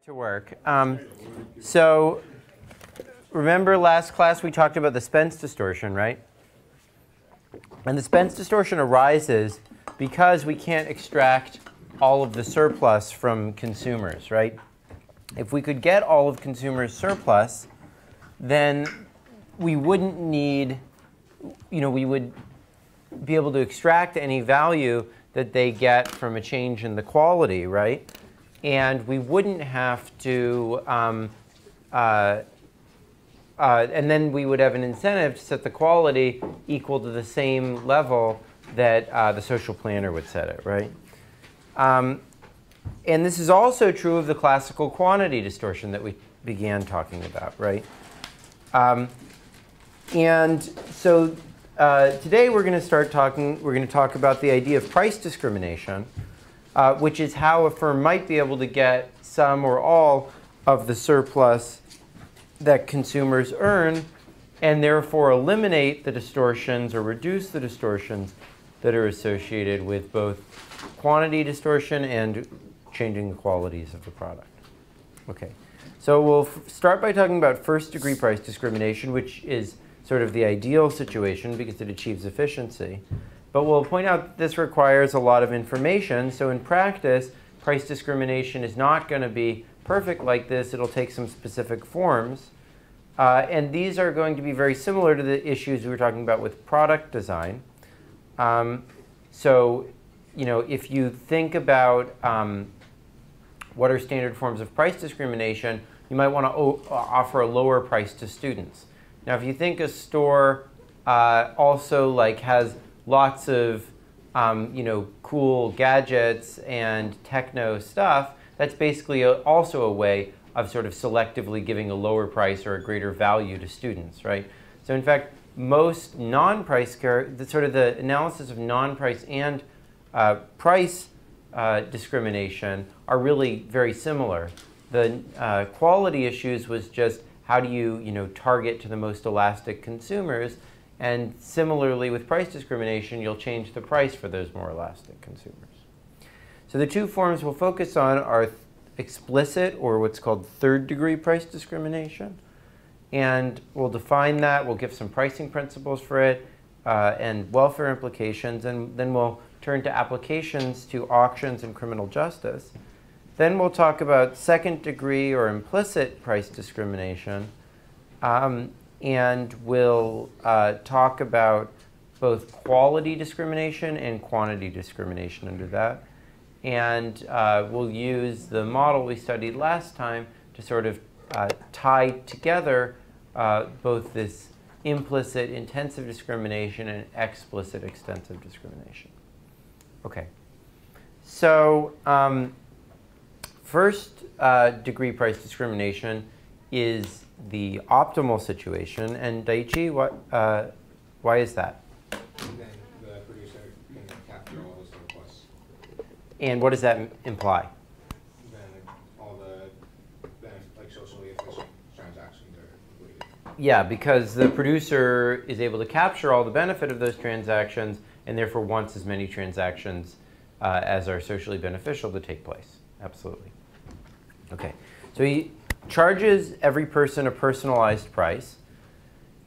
to work. So remember last class we talked about the Spence distortion, right? And the Spence distortion arises because we can't extract all of the surplus from consumers, right? If we could get all of consumers' surplus, then we wouldn't need, we would be able to extract any value that they get from a change in the quality, right? And we wouldn't have to, and then we would have an incentive to set the quality equal to the same level that the social planner would set it, right? And this is also true of the classical quantity distortion that we began talking about, right? And so today we're going to talk about the idea of price discrimination, which is how a firm might be able to get some or all of the surplus that consumers earn and therefore eliminate the distortions or reduce the distortions that are associated with both quantity distortion and changing the qualities of the product. Okay, so we'll start by talking about first-degree price discrimination, which is sort of the ideal situation because it achieves efficiency. But we'll point out that this requires a lot of information. So in practice, price discrimination is not going to be perfect like this. It'll take some specific forms. And these are going to be very similar to the issues we were talking about with product design. So if you think about what are standard forms of price discrimination, you might want to offer a lower price to students. Now, if you think a store also has lots of cool gadgets and techno stuff, that's basically also a way of sort of selectively giving a lower price or a greater value to students, right? So in fact, most non-price the analysis of non-price and price discrimination are really very similar. The quality issues was just how do you target to the most elastic consumers. And similarly with price discrimination, you'll change the price for those more elastic consumers. So the two forms we'll focus on are explicit, or what's called third-degree price discrimination. And we'll define that. We'll give some pricing principles for it and welfare implications. And then we'll turn to applications to auctions and criminal justice. Then we'll talk about second-degree or implicit price discrimination. And we'll talk about both quality discrimination and quantity discrimination under that. And we'll use the model we studied last time to sort of tie together both this implicit intensive discrimination and explicit extensive discrimination. OK. So first degree price discrimination is the optimal situation. And Daichi, why is that? Then the producer can capture all the surplus. And what does that imply? Then all the socially efficient transactions are completed. Yeah, because the producer is able to capture all the benefit of those transactions and therefore wants as many transactions as are socially beneficial to take place. Absolutely. OK. So he charges every person a personalized price,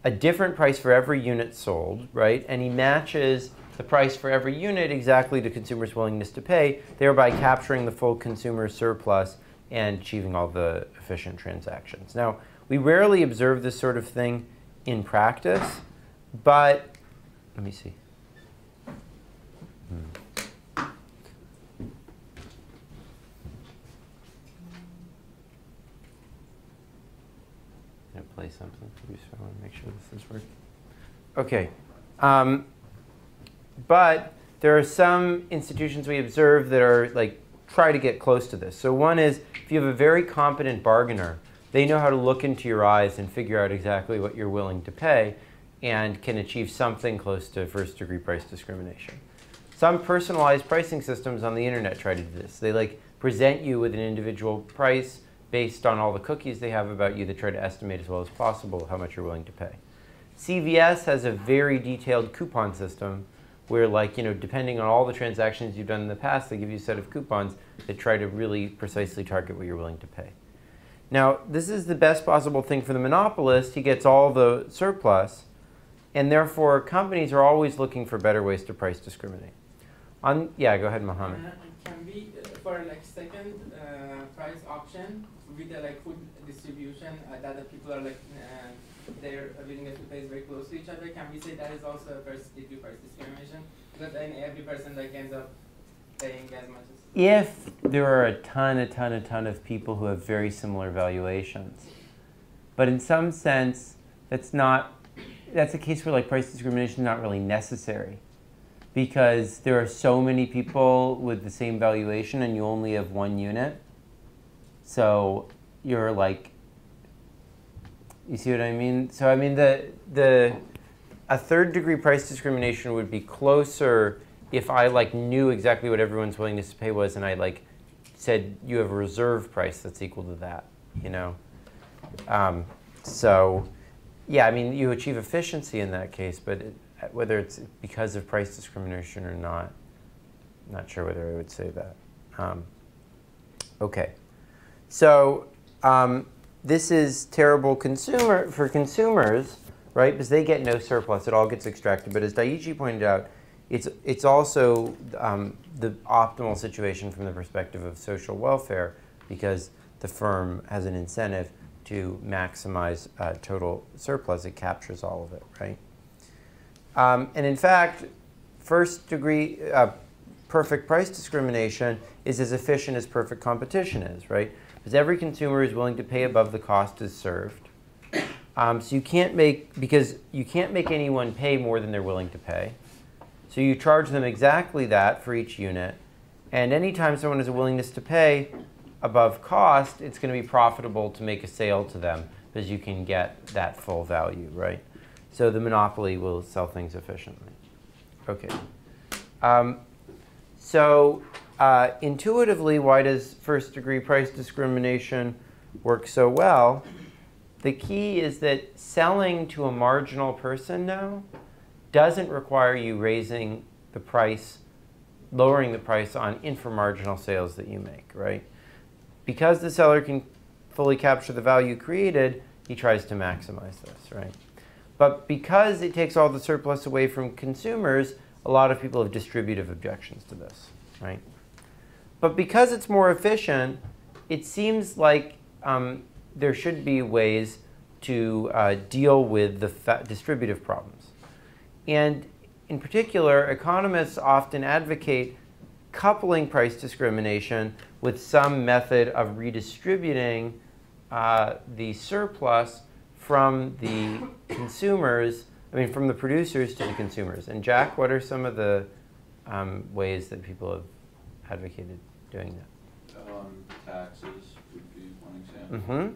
a different price for every unit sold, right? And he matches the price for every unit exactly to consumers' willingness to pay, thereby capturing the full consumer surplus and achieving all the efficient transactions. Now, we rarely observe this sort of thing in practice, but let me see. Play something. So I want to make sure this is working. OK. But there are some institutions we observe that are try to get close to this. So one is if you have a very competent bargainer, they know how to look into your eyes and figure out exactly what you're willing to pay and can achieve something close to first-degree price discrimination. Some personalized pricing systems on the internet try to do this. They present you with an individual price based on all the cookies they have about you. They try to estimate as well as possible how much you're willing to pay. CVS has a very detailed coupon system where, depending on all the transactions you've done in the past, they give you a set of coupons that try to really precisely target what you're willing to pay. Now, this is the best possible thing for the monopolist. He gets all the surplus, and therefore companies are always looking for better ways to price discriminate. Yeah, go ahead, Mohammed. Can we, for like second price auction with the like food distribution that the people are like their willingness to pay is very close to each other, can we say that is also a first degree price discrimination? Because then every person like ends up paying as much as. If there are a ton of people who have very similar valuations, but in some sense, that's a case where like price discrimination is not really necessary, because there are so many people with the same valuation and you only have one unit. So you're like, you see what I mean? So I mean a third degree price discrimination would be closer if I like knew exactly what everyone's willingness to pay was, and I like said you have a reserve price that's equal to that, you know. So yeah, I mean you achieve efficiency in that case, but whether it's because of price discrimination or not, I'm not sure whether I would say that. Okay, so this is terrible for consumers, right? Because they get no surplus; it all gets extracted. But as Daiichi pointed out, it's also the optimal situation from the perspective of social welfare, because the firm has an incentive to maximize total surplus. It captures all of it, right? And in fact, first degree perfect price discrimination is as efficient as perfect competition is, right? Because every consumer is willing to pay above the cost as served. So you can't make anyone pay more than they're willing to pay. So you charge them exactly that for each unit. And anytime someone has a willingness to pay above cost, it's going to be profitable to make a sale to them because you can get that full value, right? So the monopoly will sell things efficiently. Okay. Intuitively, why does first degree price discrimination work so well? The key is that selling to a marginal person now doesn't require you lowering the price on inframarginal sales that you make, right? Because the seller can fully capture the value created, he tries to maximize this, right? But because it takes all the surplus away from consumers, a lot of people have distributive objections to this, right? But because it's more efficient, it seems like there should be ways to deal with the distributive problems. And in particular, economists often advocate coupling price discrimination with some method of redistributing the surplus from the consumers, from the producers to the consumers. And Jack, what are some of the ways that people have advocated doing that? Taxes would be one example. Mm-hmm.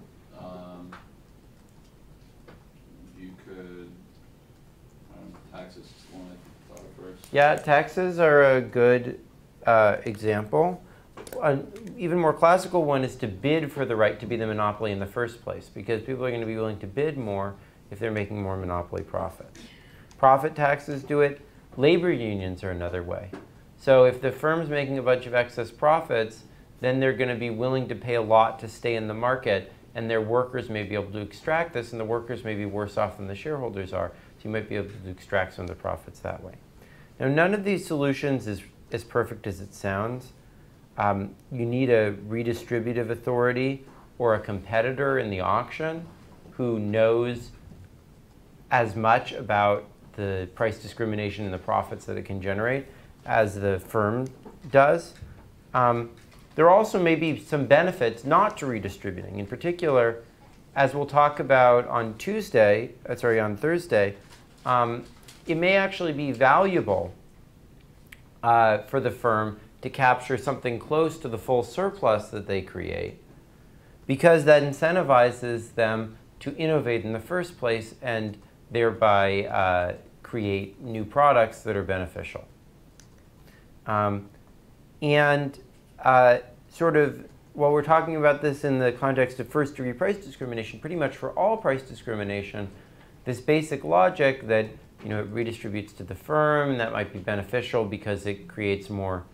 You could, taxes is the one I thought of first. Yeah, taxes are a good example. An even more classical one is to bid for the right to be the monopoly in the first place, because people are going to be willing to bid more if they're making more monopoly profits. Profit taxes do it. Labor unions are another way. So if the firm's making a bunch of excess profits, then they're going to be willing to pay a lot to stay in the market, and their workers may be able to extract this, and the workers may be worse off than the shareholders are. So you might be able to extract some of the profits that way. Now, none of these solutions is as perfect as it sounds. You need a redistributive authority or a competitor in the auction who knows as much about the price discrimination and the profits that it can generate as the firm does. There also may be some benefits not to redistributing. In particular, as we'll talk about on Thursday, it may actually be valuable for the firm to capture something close to the full surplus that they create, because that incentivizes them to innovate in the first place and thereby create new products that are beneficial. While we're talking about this in the context of first-degree price discrimination, pretty much for all price discrimination, this basic logic that it redistributes to the firm, and that might be beneficial because it creates more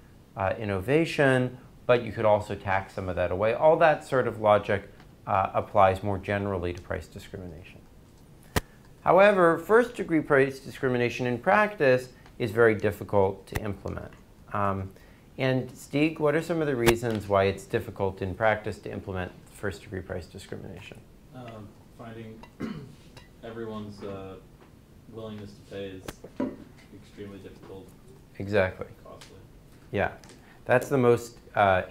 innovation, but you could also tax some of that away. All that sort of logic applies more generally to price discrimination. However, first-degree price discrimination in practice is very difficult to implement. And Stieg, what are some of the reasons why it's difficult in practice to implement first-degree price discrimination? Finding everyone's willingness to pay is extremely difficult. Exactly. Costly. Yeah, that's the most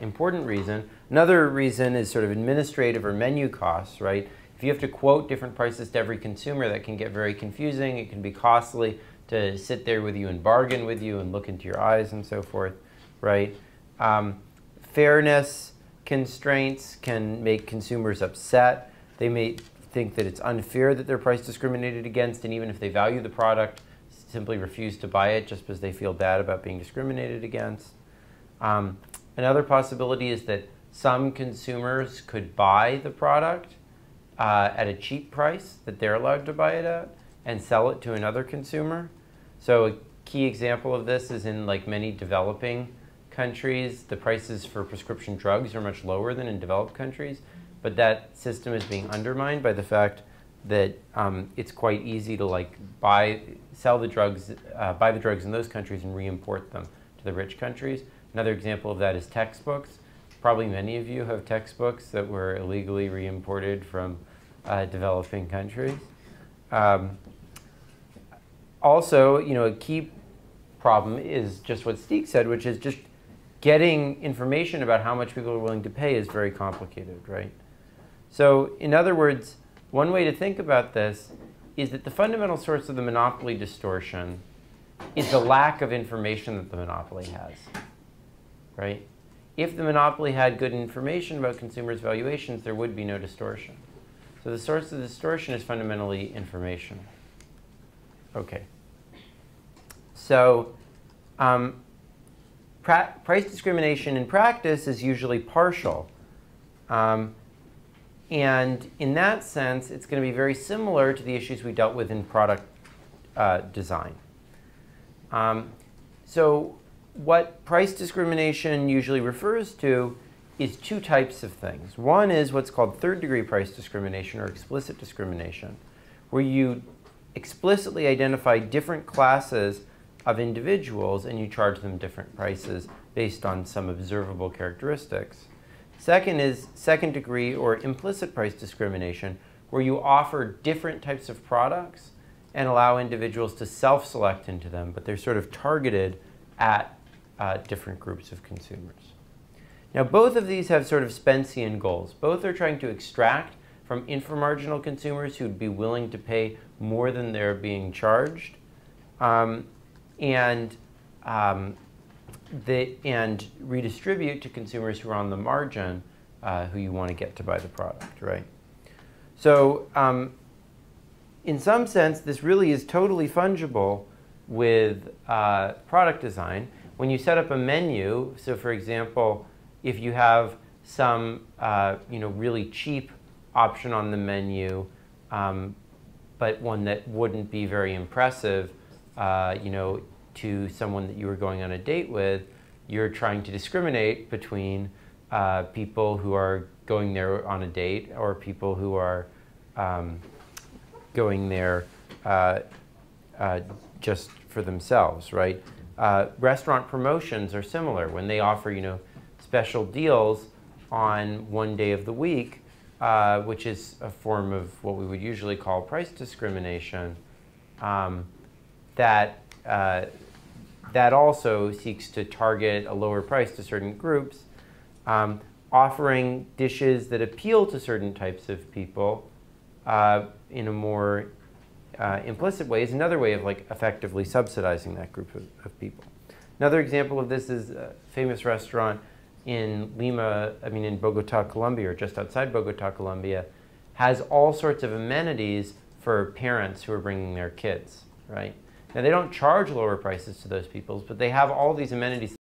important reason. Another reason is sort of administrative or menu costs, right? If you have to quote different prices to every consumer, that can get very confusing. It can be costly to sit there with you and bargain with you and look into your eyes and so forth, right? Fairness constraints can make consumers upset. They may think that it's unfair that they're price discriminated against, and even if they value the product, simply refuse to buy it just because they feel bad about being discriminated against. Another possibility is that some consumers could buy the product at a cheap price that they're allowed to buy it at and sell it to another consumer. So a key example of this is in like many developing countries, the prices for prescription drugs are much lower than in developed countries, but that system is being undermined by the fact that it's quite easy to like buy the drugs in those countries and re-import them to the rich countries. Another example of that is textbooks. Probably many of you have textbooks that were illegally re-imported from developing countries. Also, a key problem is just what Stieg said, which is just getting information about how much people are willing to pay is very complicated, right? So, in other words, one way to think about this is that the fundamental source of the monopoly distortion is the lack of information that the monopoly has, right? If the monopoly had good information about consumers' valuations, there would be no distortion. So the source of the distortion is fundamentally information. Okay. So price discrimination in practice is usually partial. And in that sense, it's going to be very similar to the issues we dealt with in product design. So what price discrimination usually refers to is two types of things. One is what's called third-degree price discrimination or explicit discrimination, where you explicitly identify different classes of individuals and you charge them different prices based on some observable characteristics. Second is second-degree or implicit price discrimination, where you offer different types of products and allow individuals to self-select into them, but they're sort of targeted at different groups of consumers. Now, both of these have sort of Spencean goals. Both are trying to extract from inframarginal consumers who'd be willing to pay more than they're being charged, and redistribute to consumers who are on the margin, who you want to get to buy the product, right? So in some sense, this really is totally fungible with product design. When you set up a menu, so for example, if you have some really cheap option on the menu, but one that wouldn't be very impressive, to someone that you were going on a date with, you're trying to discriminate between people who are going there on a date or people who are going there just for themselves, right? Restaurant promotions are similar. When they offer, special deals on one day of the week, which is a form of what we would usually call price discrimination, that also seeks to target a lower price to certain groups. Offering dishes that appeal to certain types of people in a more implicit way is another way of effectively subsidizing that group of people. Another example of this is a famous restaurant in in Bogota, Colombia, or just outside Bogota, Colombia, has all sorts of amenities for parents who are bringing their kids, right? Now, they don't charge lower prices to those people, but they have all these amenities